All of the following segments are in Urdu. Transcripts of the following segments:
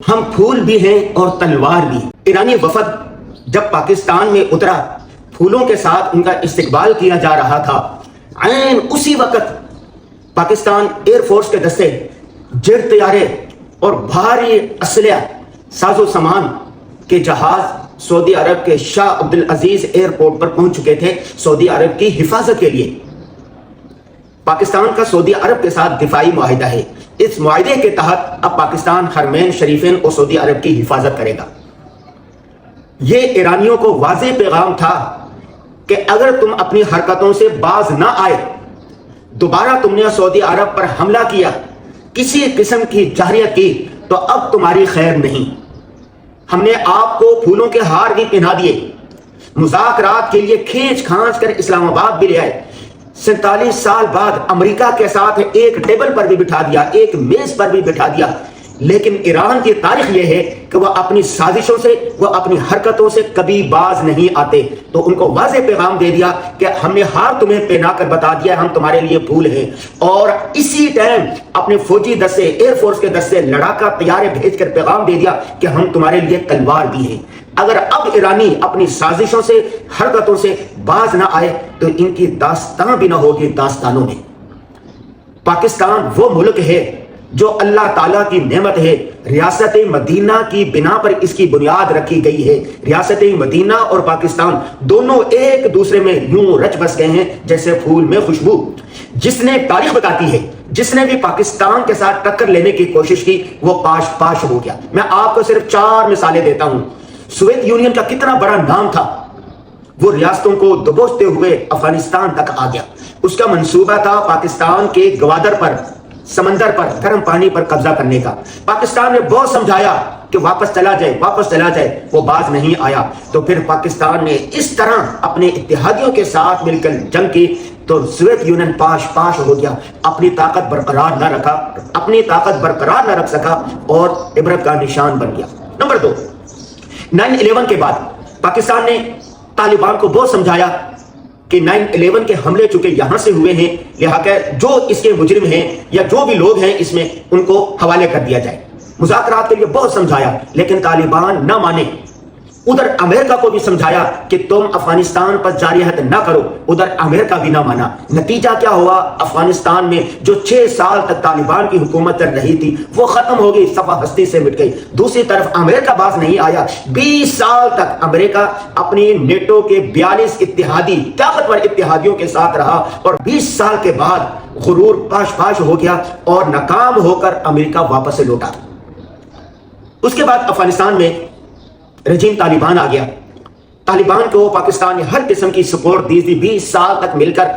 ہم پھول بھی ہیں اور تلوار بھی۔ ایرانی وفد جب پاکستان میں اترا، پھولوں کے ساتھ ان کا استقبال کیا جا رہا تھا۔ عین اسی وقت پاکستان ایئر فورس کے دستے جیٹ طیارے اور بھاری اسلحہ ساز و سامان کے جہاز سعودی عرب کے شاہ عبدالعزیز ایئرپورٹ پر پہنچ چکے تھے سعودی عرب کی حفاظت کے لیے۔ پاکستان کا سعودی عرب کے ساتھ دفاعی معاہدہ ہے۔ اس معاہدے کے تحت اب پاکستان حرمین شریفین اور سعودی عرب کی حفاظت کرے گا۔ یہ ایرانیوں کو واضح پیغام تھا کہ اگر تم اپنی حرکتوں سے باز نہ آئے، دوبارہ تم نے سعودی عرب پر حملہ کیا، کسی قسم کی جارحیت کی، تو اب تمہاری خیر نہیں۔ ہم نے آپ کو پھولوں کے ہار بھی پہنا دیے، مذاکرات کے لیے کھینچ کھانچ کر اسلام آباد بھی لے آئے، 47 سال بعد امریکہ کے ساتھ ایک ٹیبل پر بھی بٹھا دیا، ایک میز پر بھی بٹھا دیا، لیکن ایران کی تاریخ یہ ہے کہ وہ اپنی سازشوں سے، وہ اپنی حرکتوں سے کبھی باز نہیں آتے۔ تو ان کو واضح پیغام دے دیا کہ ہم نے ہار تمہیں پہنا کر بتا دیا ہم تمہارے لیے پھول ہیں، اور اسی ٹائم اپنے فوجی دستے، ایئر فورس کے دستے، لڑاکا طیارے بھیج کر پیغام دے دیا کہ ہم تمہارے لیے تلوار بھی ہیں۔ اگر اب ایرانی اپنی سازشوں سے، حرکتوں سے باز نہ آئے تو ان کی داستان بھی نہ ہوگی داستانوں میں۔ پاکستان وہ ملک ہے جو اللہ تعالیٰ کی نعمت ہے۔ ریاست مدینہ کی بنا پر اس کی بنیاد رکھی گئی ہے۔ ریاست مدینہ اور پاکستان دونوں ایک دوسرے میں یوں رچ بس گئے ہیں جیسے پھول میں خوشبو۔ جس نے تاریخ بتاتی ہے، جس نے بھی پاکستان کے ساتھ ٹکر لینے کی کوشش کی، وہ پاش پاش ہو گیا۔ میں آپ کو صرف 4 مثالیں دیتا ہوں۔ سوویت یونین کا کتنا بڑا نام تھا، وہ ریاستوں کو دبوچتے ہوئے افغانستان تک آ گیا۔ اس کا منصوبہ تھا پاکستان کے گوادر پر، سمندر پر، گرم پانی پر قبضہ کرنے کا۔ پاکستان نے بہت سمجھایا کہ واپس چلا جائے، واپس چلا جائے، وہ باز نہیں آیا۔ تو پھر پاکستان نے اس طرح اپنے اتحادیوں کے ساتھ مل کر جنگ کی تو سوویت یونین پاش پاش ہو گیا، اپنی طاقت برقرار نہ رکھا، اپنی طاقت برقرار نہ رکھ سکا اور عبرت کا نشان بن گیا۔ نمبر 2، 9/11 کے بعد پاکستان نے طالبان کو بہت سمجھایا کہ 9/11 کے حملے چونکہ یہاں سے ہوئے ہیں، لہٰذا جو اس کے مجرم ہیں یا جو بھی لوگ ہیں اس میں، ان کو حوالے کر دیا جائے۔ مذاکرات کے لیے بہت سمجھایا لیکن طالبان نہ مانے۔ ادھر امریکہ کو بھی سمجھایا کہ تم افغانستان پر جارحیت نہ کرو، ادھر امریکہ بھی نہ مانا۔ نتیجہ کیا ہوا؟ افغانستان میں جو 6 سال تک طالبان کی حکومت چل رہی تھی وہ ختم ہو گئی، صفحہ ہستی سے مٹ گئی۔ دوسری طرف امریکہ باز نہیں آیا۔ 20 سال تک امریکہ اپنی نیٹو کے 42 اتحادی، طاقتور اتحادیوں کے ساتھ رہا، اور 20 سال کے بعد غرور پاش پاش ہو گیا اور ناکام ہو کر امریکہ واپس سے لوٹا۔ اس کے بعد افغانستان میں رجیم طالبان آ گیا۔ طالبان کو پاکستان نے ہر قسم کی سپورٹ دی تھی، 20 سال تک مل کر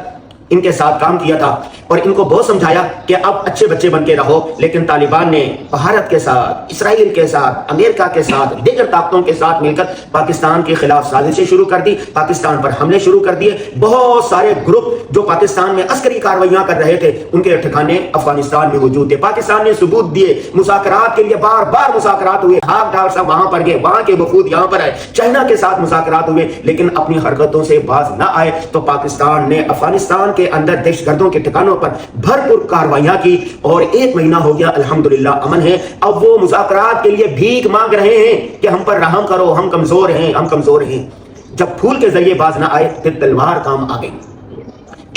ان کے ساتھ کام کیا تھا اور ان کو بہت سمجھایا کہ اب اچھے بچے بن کے رہو، لیکن طالبان نے بھارت کے ساتھ، اسرائیل کے ساتھ، امریکہ کے ساتھ، دیگر طاقتوں کے ساتھ مل کر پاکستان کے خلاف سازشیں شروع کر دی، پاکستان پر حملے شروع کر دیے۔ بہت سارے گروپ جو پاکستان میں عسکری کارروائیاں کر رہے تھے ان کے ٹھکانے افغانستان میں موجود تھے۔ پاکستان نے ثبوت دیے، مذاکرات کے لیے بار بار مذاکرات ہوئے، ہاک ڈاکٹر صاحب وہاں پر گئے، وہاں کے وفود یہاں پر آئے، چائنا کے ساتھ مذاکرات ہوئے، لیکن اپنی حرکتوں سے باز نہ آئے۔ تو پاکستان نے افغانستان کے اندر دہشت گردوں کے ٹھکانوں پر بھرپور کارروائیاں کی اور 1 مہینہ ہو گیا، الحمدللہ امن ہے۔ اب وہ مذاکرات کے لیے بھیک مانگ رہے ہیں کہ ہم پر رحم کرو، ہم کمزور ہیں، ہم کمزور ہیں۔ جب پھول کے ذریعے باز نہ آئے پھر تلوار کام آ گئی۔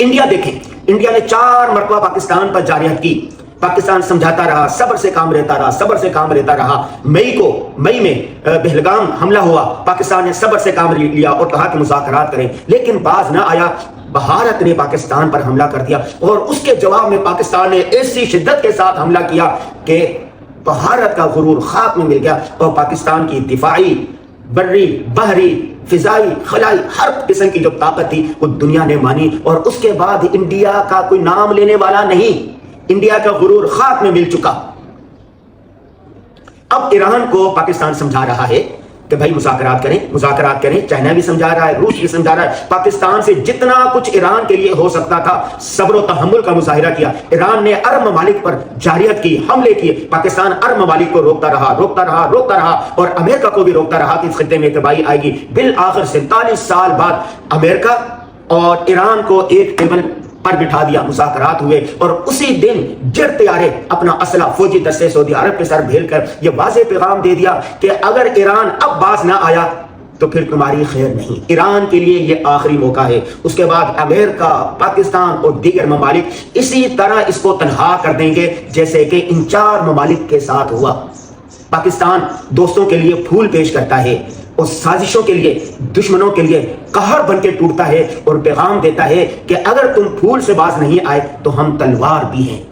انڈیا دیکھیں، انڈیا نے 4 مرتبہ پاکستان پر جارحیت کی۔ پاکستان سمجھاتا رہا، صبر سے کام لیتا رہا، صبر سے کام لیتا رہا۔ مئی میں پہلگام حملہ ہوا، پاکستان نے صبر سے کام لیا اور کہا کہ مذاکرات کریں، لیکن باز نہ آیا۔ بھارت نے پاکستان پر حملہ کر دیا اور اس کے جواب میں پاکستان نے ایسی شدت کے ساتھ حملہ کیا کہ بھارت کا غرور خاک میں مل گیا اور پاکستان کی دفاعی، بری، بحری، فضائی، خلائی ہر قسم کی جو طاقت تھی وہ دنیا نے مانی، اور اس کے بعد انڈیا کا کوئی نام لینے والا نہیں، انڈیا کا غرور خاک میں مل چکا۔ اب ایران کو پاکستان سمجھا رہا ہے کہ بھائی مذاکرات کریں، مذاکرات کریں۔ چائنا بھی سمجھا رہا ہے، روس بھی سمجھا رہا ہے۔ پاکستان سے جتنا کچھ ایران کے لیے ہو سکتا تھا صبر و تحمل کا مظاہرہ کیا۔ ایران نے عرب ممالک پر جارحیت کی، حملے کیے، پاکستان عرب ممالک کو روکتا رہا اور امریکہ کو بھی روکتا رہا کہ اس خطے میں تباہی آئے گی۔ بالآخر 47 سال بعد امریکہ اور ایران کو ایک ٹیبل پر بٹھا دیا، مذاکرات ہوئے، اور اسی دن جڑ طیارے اپنا اسلحہ فوجی دستے سعودی عرب کے سر بھیل کر یہ واضح پیغام دے دیا کہ اگر ایران اب باز نہ آیا تو پھر تمہاری خیر نہیں، ایران کے لیے یہ آخری موقع ہے۔ اس کے بعد امریکہ، پاکستان اور دیگر ممالک اسی طرح اس کو تنہا کر دیں گے جیسے کہ ان 4 ممالک کے ساتھ ہوا۔ پاکستان دوستوں کے لیے پھول پیش کرتا ہے اور سازشوں کے لیے، دشمنوں کے لیے قہر بن کے ٹوٹتا ہے اور پیغام دیتا ہے کہ اگر تم پھول سے باز نہیں آئے تو ہم تلوار بھی ہیں۔